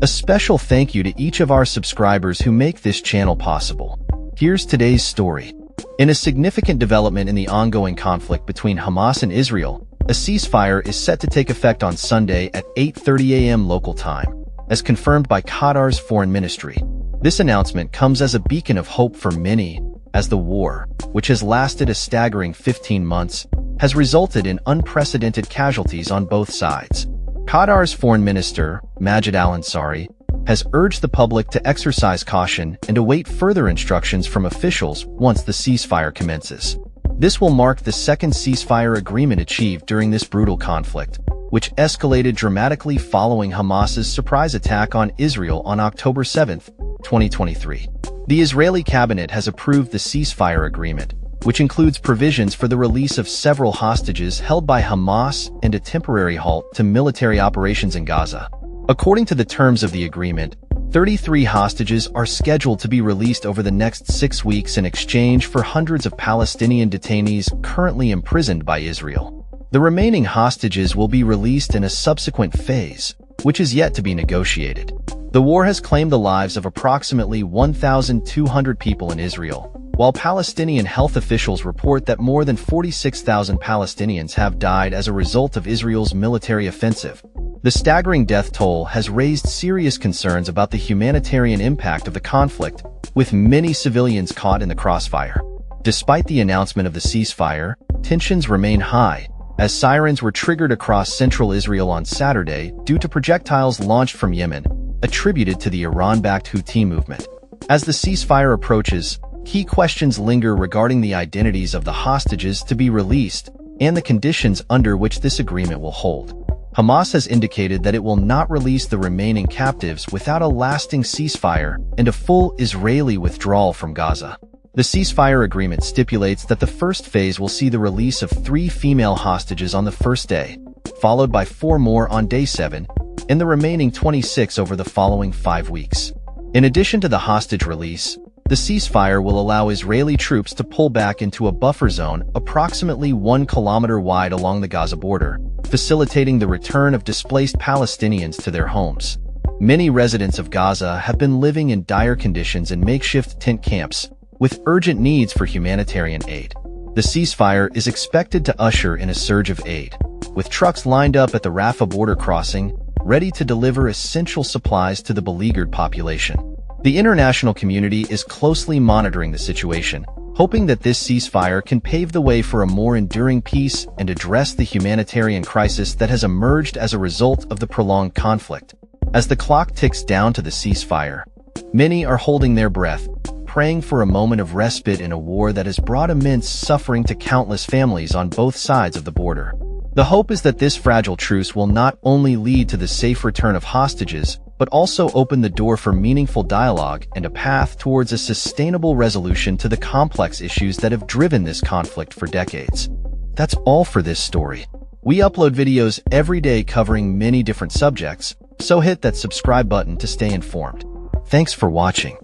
A special thank you to each of our subscribers who make this channel possible. Here's today's story. In a significant development in the ongoing conflict between Hamas and Israel, a ceasefire is set to take effect on Sunday at 8:30 a.m. local time, as confirmed by Qatar's foreign ministry. This announcement comes as a beacon of hope for many, as the war, which has lasted a staggering 15 months, has resulted in unprecedented casualties on both sides. Qatar's foreign minister, Majid al-Ansari, has urged the public to exercise caution and await further instructions from officials once the ceasefire commences. This will mark the second ceasefire agreement achieved during this brutal conflict, which escalated dramatically following Hamas's surprise attack on Israel on October 7, 2023. The Israeli cabinet has approved the ceasefire agreement, which includes provisions for the release of several hostages held by Hamas and a temporary halt to military operations in Gaza. According to the terms of the agreement, 33 hostages are scheduled to be released over the next 6 weeks in exchange for hundreds of Palestinian detainees currently imprisoned by Israel. The remaining hostages will be released in a subsequent phase, which is yet to be negotiated. The war has claimed the lives of approximately 1,200 people in Israel, while Palestinian health officials report that more than 46,000 Palestinians have died as a result of Israel's military offensive. The staggering death toll has raised serious concerns about the humanitarian impact of the conflict, with many civilians caught in the crossfire. Despite the announcement of the ceasefire, tensions remain high, as sirens were triggered across central Israel on Saturday due to projectiles launched from Yemen, attributed to the Iran-backed Houthi movement. As the ceasefire approaches, key questions linger regarding the identities of the hostages to be released and the conditions under which this agreement will hold. Hamas has indicated that it will not release the remaining captives without a lasting ceasefire and a full Israeli withdrawal from Gaza. The ceasefire agreement stipulates that the first phase will see the release of 3 female hostages on the first day, followed by 4 more on day 7, and the remaining 26 over the following 5 weeks. In addition to the hostage release, the ceasefire will allow Israeli troops to pull back into a buffer zone approximately 1 kilometer wide along the Gaza border, facilitating the return of displaced Palestinians to their homes. Many residents of Gaza have been living in dire conditions in makeshift tent camps, with urgent needs for humanitarian aid. The ceasefire is expected to usher in a surge of aid, with trucks lined up at the Rafah border crossing, ready to deliver essential supplies to the beleaguered population. The international community is closely monitoring the situation, hoping that this ceasefire can pave the way for a more enduring peace and address the humanitarian crisis that has emerged as a result of the prolonged conflict. As the clock ticks down to the ceasefire, many are holding their breath, praying for a moment of respite in a war that has brought immense suffering to countless families on both sides of the border. The hope is that this fragile truce will not only lead to the safe return of hostages, but also open the door for meaningful dialogue and a path towards a sustainable resolution to the complex issues that have driven this conflict for decades. That's all for this story. We upload videos every day covering many different subjects, so hit that subscribe button to stay informed. Thanks for watching.